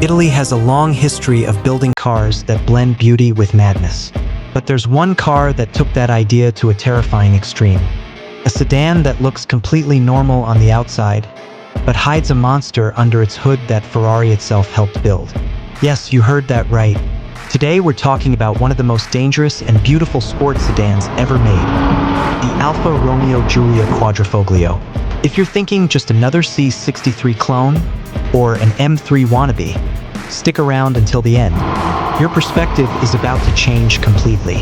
Italy has a long history of building cars that blend beauty with madness. But there's one car that took that idea to a terrifying extreme. A sedan that looks completely normal on the outside, but hides a monster under its hood that Ferrari itself helped build. Yes, you heard that right. Today we're talking about one of the most dangerous and beautiful sports sedans ever made, the Alfa Romeo Giulia Quadrifoglio. If you're thinking just another C63 clone, or an M3 wannabe, stick around until the end. Your perspective is about to change completely.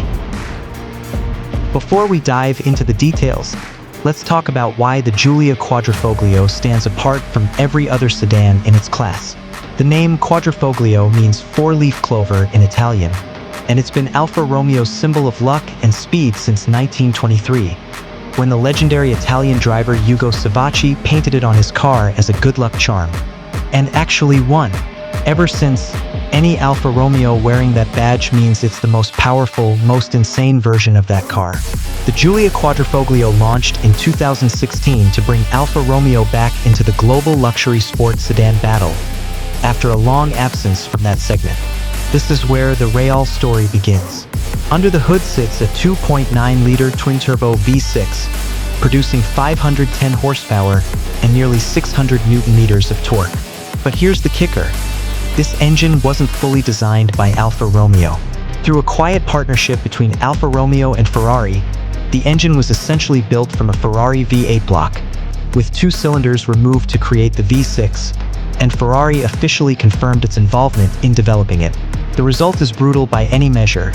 Before we dive into the details, let's talk about why the Giulia Quadrifoglio stands apart from every other sedan in its class. The name Quadrifoglio means four-leaf clover in Italian, and it's been Alfa Romeo's symbol of luck and speed since 1923, when the legendary Italian driver Ugo Savacci painted it on his car as a good luck charm. And actually won. Ever since, any Alfa Romeo wearing that badge means it's the most powerful, most insane version of that car. The Giulia Quadrifoglio launched in 2016 to bring Alfa Romeo back into the global luxury sports sedan battle, after a long absence from that segment. This is where the real story begins. Under the hood sits a 2.9-liter twin-turbo V6, producing 510 horsepower and nearly 600 Newton-meters of torque. But here's the kicker. This engine wasn't fully designed by Alfa Romeo. Through a quiet partnership between Alfa Romeo and Ferrari, the engine was essentially built from a Ferrari V8 block, with two cylinders removed to create the V6, and Ferrari officially confirmed its involvement in developing it. The result is brutal by any measure.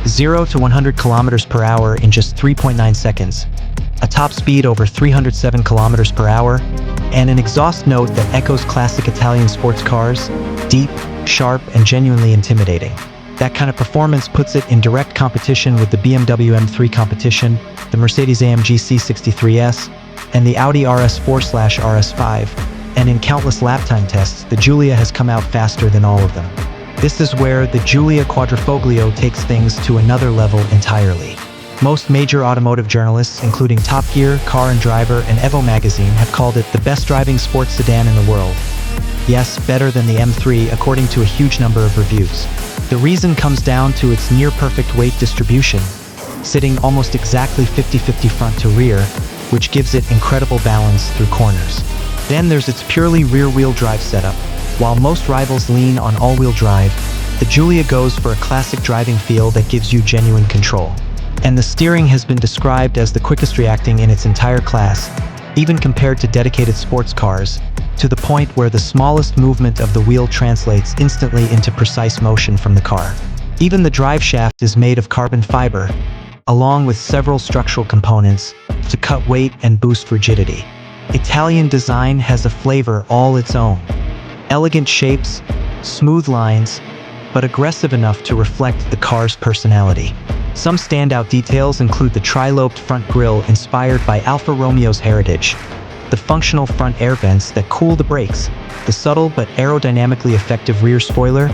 0 to 100 kilometers per hour in just 3.9 seconds, a top speed over 307 kilometers per hour, and an exhaust note that echoes classic Italian sports cars, deep, sharp, and genuinely intimidating. That kind of performance puts it in direct competition with the BMW M3 competition, the Mercedes-AMG C63S, and the Audi RS4/RS5, and in countless lap time tests, the Giulia has come out faster than all of them. This is where the Giulia Quadrifoglio takes things to another level entirely. Most major automotive journalists, including Top Gear, Car and Driver, and Evo magazine, have called it the best driving sports sedan in the world. Yes, better than the M3, according to a huge number of reviews. The reason comes down to its near-perfect weight distribution, sitting almost exactly 50-50 front to rear, which gives it incredible balance through corners. Then there's its purely rear-wheel drive setup. While most rivals lean on all-wheel drive, the Giulia goes for a classic driving feel that gives you genuine control. And the steering has been described as the quickest reacting in its entire class, even compared to dedicated sports cars, to the point where the smallest movement of the wheel translates instantly into precise motion from the car. Even the drive shaft is made of carbon fiber, along with several structural components, to cut weight and boost rigidity. Italian design has a flavor all its own. Elegant shapes, smooth lines, but aggressive enough to reflect the car's personality. Some standout details include the tri-lobed front grille inspired by Alfa Romeo's heritage, the functional front air vents that cool the brakes, the subtle but aerodynamically effective rear spoiler,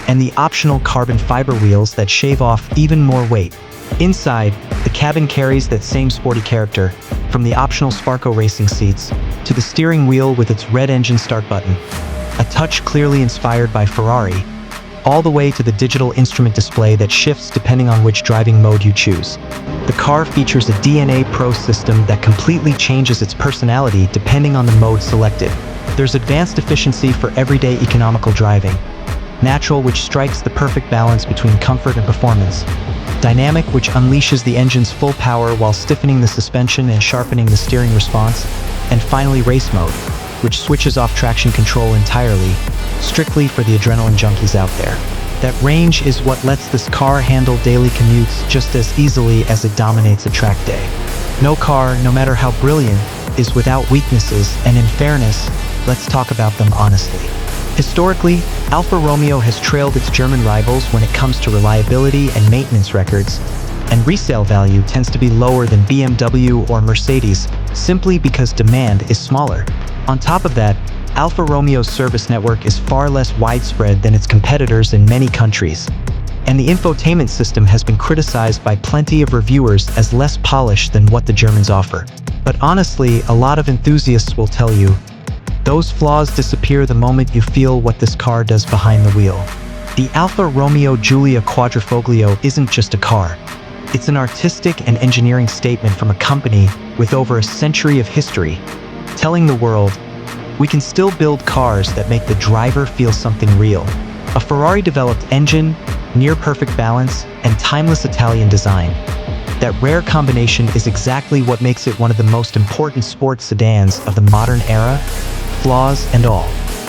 and the optional carbon fiber wheels that shave off even more weight. Inside, the cabin carries that same sporty character, from the optional Sparco racing seats to the steering wheel with its red engine start button, a touch clearly inspired by Ferrari, all the way to the digital instrument display that shifts depending on which driving mode you choose. The car features a DNA Pro system that completely changes its personality depending on the mode selected. There's advanced efficiency for everyday economical driving, natural, which strikes the perfect balance between comfort and performance, dynamic, which unleashes the engine's full power while stiffening the suspension and sharpening the steering response, and finally race mode, which switches off traction control entirely, strictly for the adrenaline junkies out there. That range is what lets this car handle daily commutes just as easily as it dominates a track day. No car, no matter how brilliant, is without weaknesses, and in fairness, let's talk about them honestly. Historically, Alfa Romeo has trailed its German rivals when it comes to reliability and maintenance records, and resale value tends to be lower than BMW or Mercedes, simply because demand is smaller. On top of that, Alfa Romeo's service network is far less widespread than its competitors in many countries, and the infotainment system has been criticized by plenty of reviewers as less polished than what the Germans offer. But honestly, a lot of enthusiasts will tell you Those flaws disappear the moment you feel what this car does behind the wheel. The Alfa Romeo Giulia Quadrifoglio isn't just a car. It's an artistic and engineering statement from a company with over a century of history, telling the world, we can still build cars that make the driver feel something real. A Ferrari-developed engine, near-perfect balance, and timeless Italian design. That rare combination is exactly what makes it one of the most important sports sedans of the modern era, flaws and all.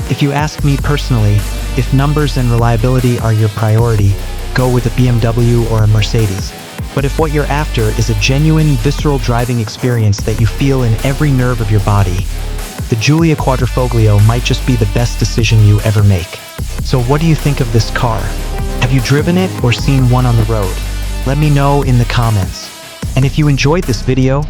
If you ask me personally, if numbers and reliability are your priority, go with a BMW or a Mercedes. But if what you're after is a genuine, visceral driving experience that you feel in every nerve of your body, the Giulia Quadrifoglio might just be the best decision you ever make. So what do you think of this car? Have you driven it or seen one on the road? Let me know in the comments. And if you enjoyed this video,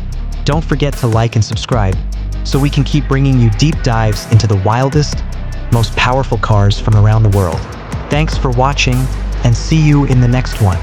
don't forget to like and subscribe so we can keep bringing you deep dives into the wildest, most powerful cars from around the world. Thanks for watching, and see you in the next one.